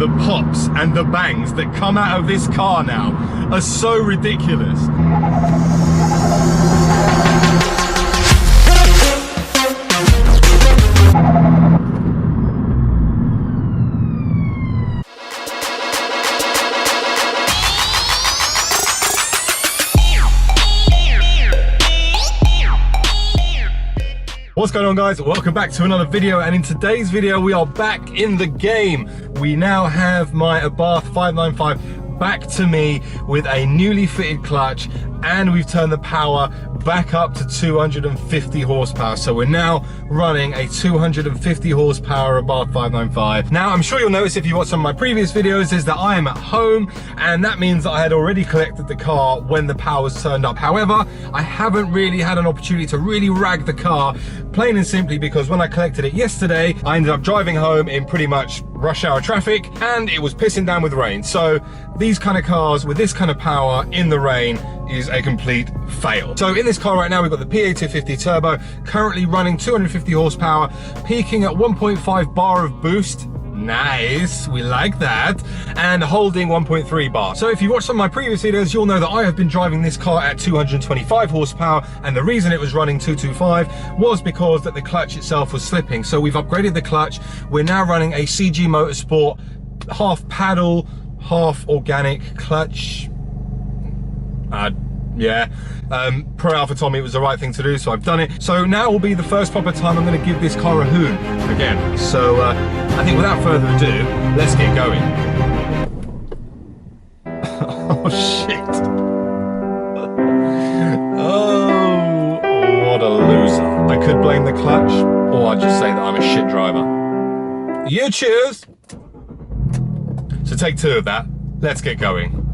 the pops and the bangs that come out of this car now are so ridiculous. What's going on, guys? Welcome back to another video, and in today's video we are back in the game. We now have my Abarth 595 back to me with a newly fitted clutch, and we've turned the power back up to 250 horsepower. So we're now running a 250 horsepower Abarth 595. Now, I'm sure you'll notice if you watch some of my previous videos is that I am at home, and that means that I had already collected the car when the power's turned up. However, I haven't really had an opportunity to really rag the car, plain and simply because when I collected it yesterday, I ended up driving home in pretty much rush hour traffic, and it was pissing down with rain. So these kind of cars with this kind of power in the rain is a complete fail. So in this car right now, we've got the PA 250 turbo, currently running 250 horsepower, peaking at 1.5 bar of boost. Nice, we like that, and holding 1.3 bar. So if you watched some of my previous videos, you'll know that I have been driving this car at 225 horsepower, and the reason it was running 225 was because that the clutch itself was slipping. So we've upgraded the clutch. We're now running a CG Motorsport half paddle, half organic clutch. Pro Alpha told me it was the right thing to do, so I've done it. So now will be the first proper time I'm going to give this car a hoon again. So I think without further ado, let's get going. Oh shit. Oh, what a loser. I could blame the clutch, or I'd just say that I'm a shit driver. You choose. So take two of that. Let's get going.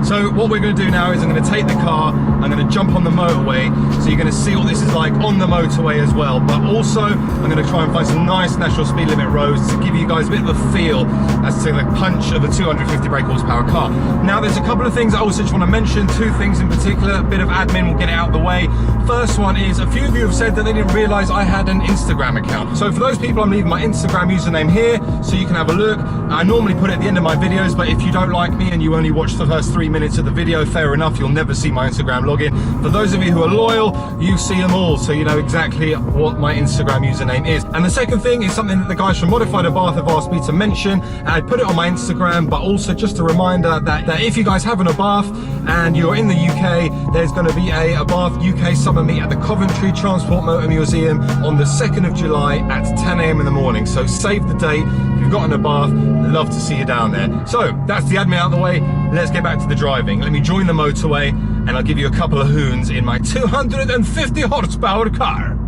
So what we're going to do now is I'm going to take the car, I'm going to jump on the motorway, so you're going to see what this is like on the motorway as well. But also, I'm going to try and find some nice national speed limit roads to give you guys a bit of a feel as to the punch of a 250 brake horsepower car. Now, there's a couple of things I also just want to mention, two things in particular, a bit of admin, we'll get it out of the way. First one is, a few of you have said that they didn't realise I had an Instagram account. So for those people, I'm leaving my Instagram username here, so you can have a look. I normally put it at the end of my videos, but if you don't like me and you only watch the first 3 minutes of the video, fair enough, you'll never see my Instagram login. For those of you who are loyal, you see them all, so you know exactly what my Instagram username is. And the second thing is something that the guys from Modified Abarth have asked me to mention, and I put it on my Instagram, but also just a reminder that if you guys have an Abarth and you're in the UK, there's going to be a Abarth UK summer meet at the Coventry Transport Motor Museum on the 2nd of July at 10 AM in the morning. So save the date. If you've got an Abarth, love to see you down there. So that's the admin out of the way. Let's get back to the driving. Let me join the motorway, and I'll give you a couple of hoons in my 250 horsepower car.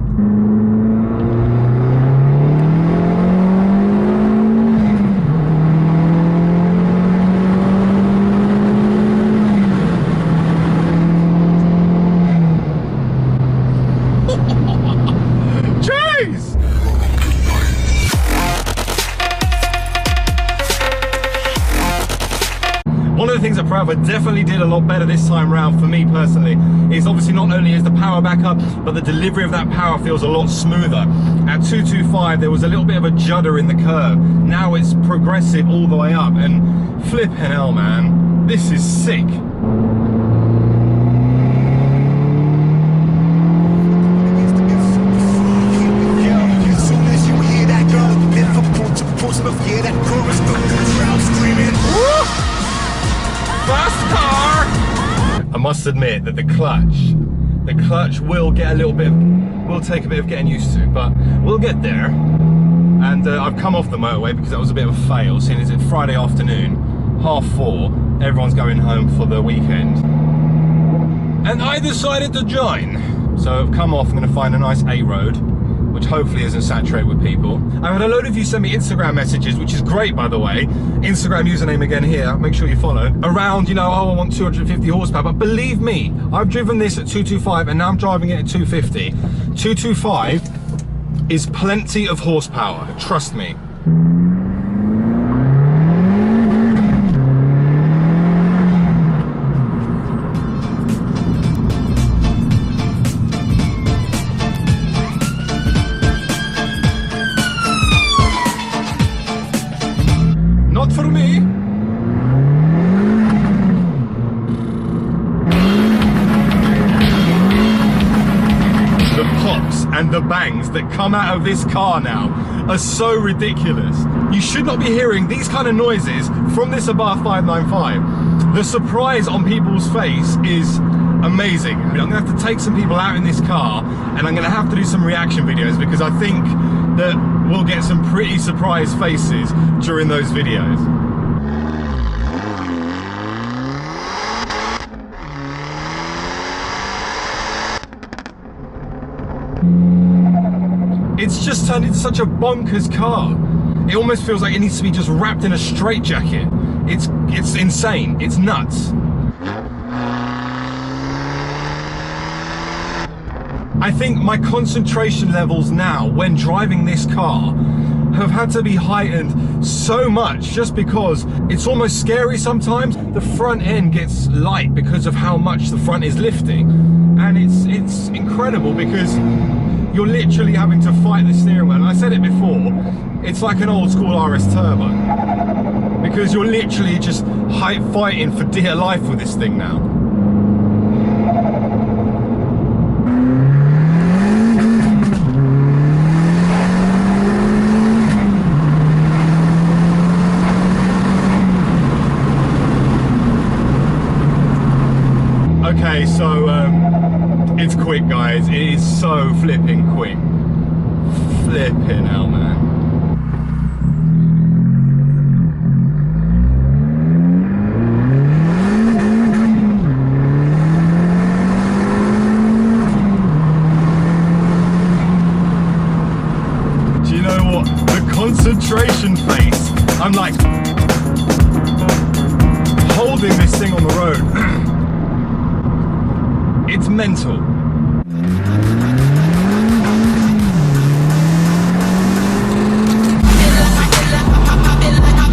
One of the things that Forever definitely did a lot better this time round for me personally is obviously not only is the power back up, but the delivery of that power feels a lot smoother. At 225 there was a little bit of a judder in the curve. Now it's progressive all the way up, and flipping hell, man, this is sick. I must admit that the clutch will get a little bit will take a bit of getting used to, but we'll get there. And I've come off the motorway because that was a bit of a fail, seeing as it's Friday afternoon, 4:30, everyone's going home for the weekend, and I decided to join. So I've come off, I'm going to find a nice A road, which hopefully isn't saturated with people. I've had a load of you send me Instagram messages, which is great, by the way. Instagram username again here, make sure you follow. Around, you know, oh, I want 250 horsepower, but believe me, I've driven this at 225 and now I'm driving it at 250. 225 is plenty of horsepower, trust me. for me. The pops and the bangs that come out of this car now are so ridiculous. You should not be hearing these kind of noises from this Abarth 595. The surprise on people's face is amazing. I mean, I'm gonna have to take some people out in this car and I'm gonna have to do some reaction videos because I think that we'll get some pretty surprised faces during those videos. It's just turned into such a bonkers car. It almost feels like it needs to be just wrapped in a straitjacket. It's insane. It's nuts. I think my concentration levels now when driving this car have had to be heightened so much just because it's almost scary sometimes. The front end gets light because of how much the front is lifting, and it's incredible because you're literally having to fight the steering wheel. And I said it before, it's like an old school RS Turbo because you're literally just fighting for dear life with this thing now. Okay, so it's quick, guys. It is so flipping quick. Flipping hell, man. Do you know what? The concentration face. I'm like holding this thing on the road. It's mental.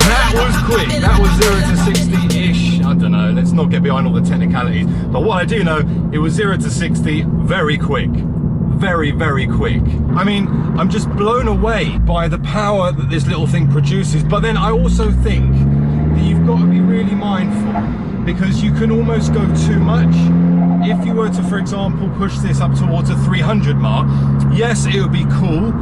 That was quick. That was 0 to 60-ish. I don't know. Let's not get behind all the technicalities. But what I do know, it was 0 to 60 very quick. Very, very quick. I mean, I'm just blown away by the power that this little thing produces. But then I also think that you've got to be really mindful because you can almost go too much. If you were to, for example, push this up towards a 300 mark, yes, it would be cool.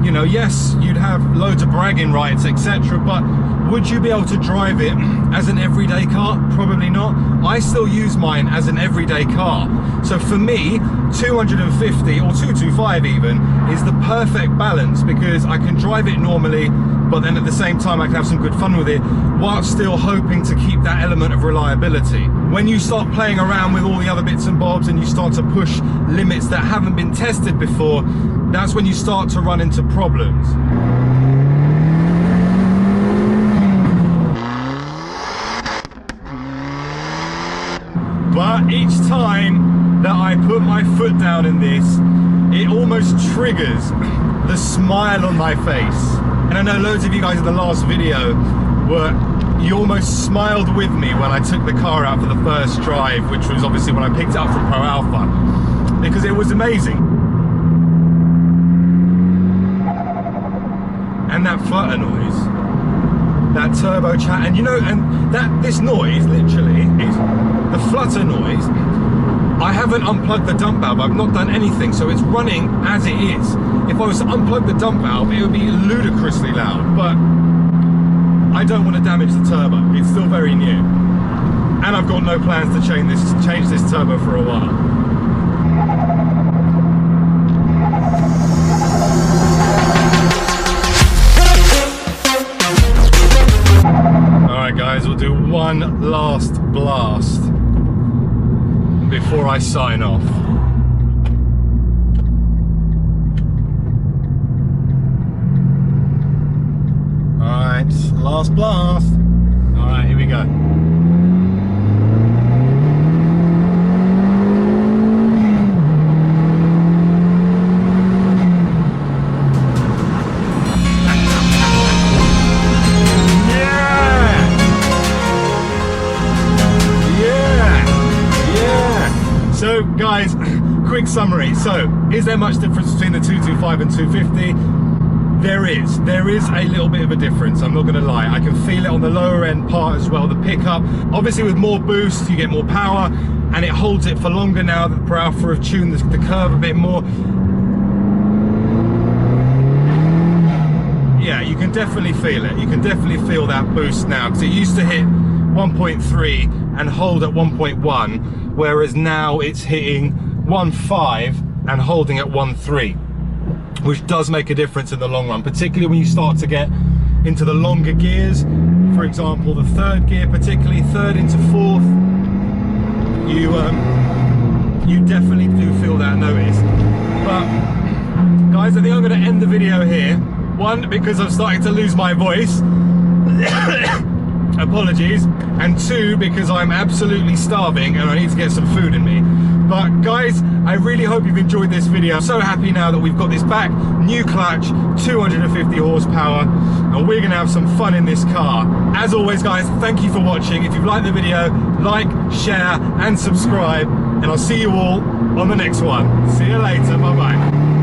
You know, yes, you'd have loads of bragging rights, etc. But would you be able to drive it as an everyday car? Probably not. I still use mine as an everyday car. So for me, 250 or 225 even is the perfect balance because I can drive it normally, but then at the same time I can have some good fun with it while still hoping to keep that element of reliability. When you start playing around with all the other bits and bobs and you start to push limits that haven't been tested before, that's when you start to run into problems. But each time that I put my foot down in this, it almost triggers the smile on my face. And I know loads of you guys in the last video you almost smiled with me when I took the car out for the first drive, which was obviously when I picked it up from Pro Alpha, because it was amazing. And that flutter noise, that turbo chat, and you know, and this noise literally is the flutter noise. I haven't unplugged the dump valve, I've not done anything, so it's running as it is. If I was to unplug the dump valve, it would be ludicrously loud, but I don't want to damage the turbo. It's still very new. And I've got no plans to change this turbo for a while. Alright guys, we'll do one last blast before I sign off. Alright, last blast. Alright, here we go. So guys, quick summary. So, is there much difference between the 225 and 250? There is a little bit of a difference, I'm not going to lie. I can feel it on the lower end part as well, the pickup. Obviously with more boost you get more power, and it holds it for longer now that Pro Alpha have tuned the curve a bit more. Yeah, you can definitely feel it. You can definitely feel that boost now, because it used to hit 1.3 and hold at 1.1, whereas now it's hitting 1.5 and holding at 1.3. which does make a difference in the long run, particularly when you start to get into the longer gears. For example, the third gear, particularly third into fourth, you definitely do feel that notice. But guys, I think I'm going to end the video here. One, because I'm starting to lose my voice. Apologies. And two, because I'm absolutely starving and I need to get some food in me. But guys, I really hope you've enjoyed this video. I'm so happy now that we've got this back. New clutch, 250 horsepower, and we're gonna have some fun in this car. As always guys, thank you for watching. If you've liked the video, like, share, and subscribe, and I'll see you all on the next one. See you later, bye-bye.